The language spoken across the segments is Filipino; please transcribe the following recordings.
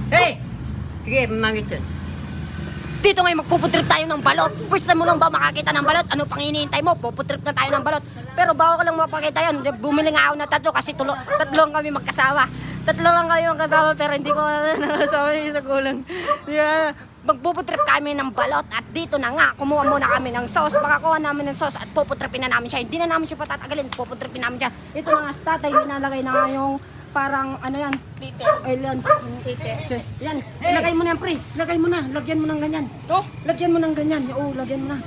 Hey! Sige, mamangit yun. Dito ngayon magpuputrip tayo ng balot. First time mo lang ba makakita ng balot? Ano pang hinihintay mo? Puputrip na tayo ng balot. Pero bago ko lang mapakita yan, bumili nga ako ng tatlo kasi tatlo lang kami magkasama. Tatlo lang kami magkasama pero hindi ko nakasama yung isa kulang. Yeah. Magpuputrip kami ng balot at dito na nga, kumuha muna kami ng sauce. Pagkakuha namin ng sauce at puputripin na namin siya. Hindi na namin siya patatagalin, puputripin namin siya. Ito na nga sa tatay, nilalagay na nga yung parang ano yan, tite. Ay, yan. Tite. Yan. Ilagay mo na yan, pre. Lagay mo na. Lagyan mo ng ganyan. Oh? Lagyan mo ng ganyan. Oo, lagyan mo na.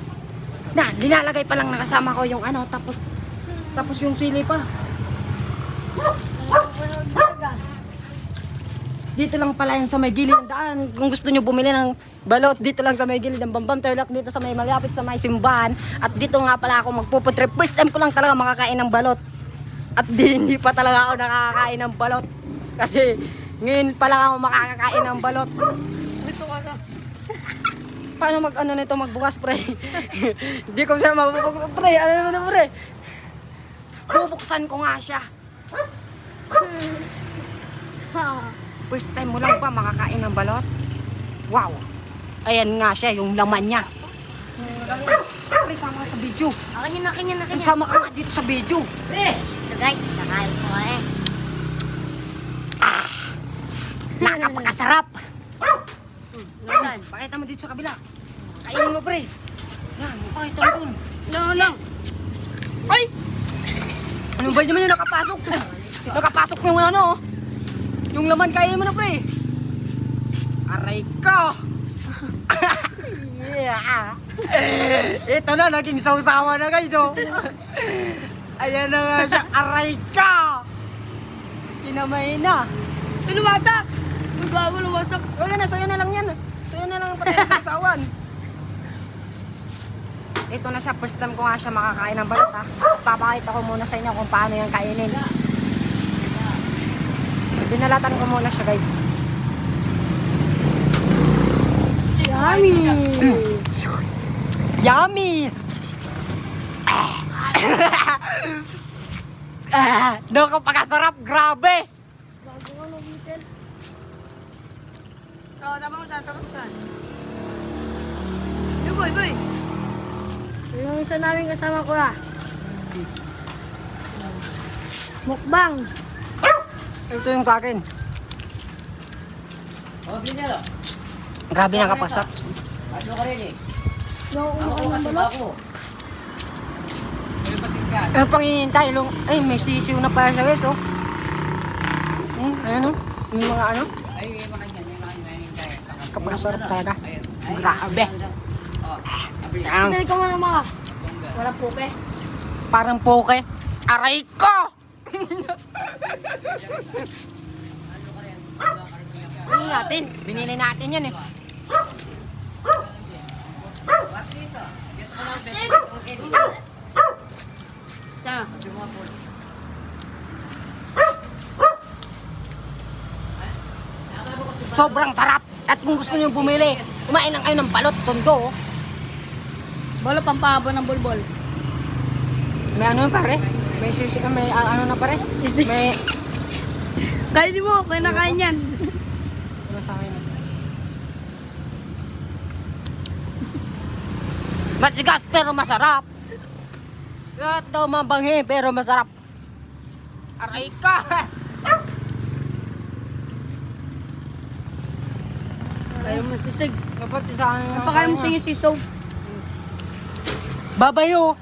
Na, nilalagay pa lang nakasama ko yung ano, tapos yung sili pa. Dito lang pala yan sa may gilid ng daan. Kung gusto nyo bumili ng balot, dito lang sa may gilid ng Bambam Tarlac, dito sa may malapit sa may simbahan. At dito nga pala ako magpuputrip. First time ko lang talaga makakain ng balot. At hindi pa talaga ako nakakain ng balot. Kasi ngayon pa lang ako makakakain ng balot. Ito ka na. Paano mag-ano nito magbukas, pre? Hindi ko siya mabubuksan, pre. Ano naman na, pre? Bubuksan ko nga siya. First time mo lang ba makakain ng balot? Wow! Ayan nga siya, yung laman niya. Pre, sama ka sa video. Akin yan. Sama ka nga dito sa video. Ito guys, nakain ko eh. Nakakapagkasarap. Nasaan? Pakita mo dito sa kabila. Kainin mo, pre. Yan, pakita mo dun. Lang. Ay! Ano ba naman yung nakapasok? Nakapasok yung ano, oh. Yung laman, kainin mo na, pre. Aray ka! Yeah. Ito na, naging sausawa na guys, oh. Ayan na nga siya, aray ka! Kinamay na. Lumatak! May bago lumatak. O yan na, sa'yo na lang yan. Sa'yo na lang pati sa sausawan. Ito na siya, first time ko nga siya makakain ng balot, ha. Papakita ko muna sa inyo kung paano yan kainin. Binalatan ko muna siya, guys. Yummy! Yummy! Nakapagkasarap, grabe! Bago ka nag-itin. Oo, tapos saan? Boy. Yung isa namin kasama ko ah. Mukbang. Ito yung kakin. Grabe nakapasarap. Ano ka rin eh? Nauuno ka ng balot. Ano pang hinihintay? Ay, may sisiw na pala siya, guys, oh. Ayan, oh. Yung mga ano. Ay, may mga tayo. Kapagkasarap talaga. Grabe. Yan. Sali ka muna mga. Walang pupe. Parang poke. Aray ko! Binili natin yan eh. Sobrang sarap. At kung gusto niyo bumili, kumain lang kayo ng balot, tondo. Oh. Balot pampahaba ng bulbol. May ano yun, pare? May sisi, may ano na pare? May... Kainin mo, kinakain yan. Ano sa akin? Matigas pero masarap. Ito mabanghi pero masarap. Aray ka! Kaya mo sisig. Dapat isa akin. Napakain mo sa sisaw. Babayo!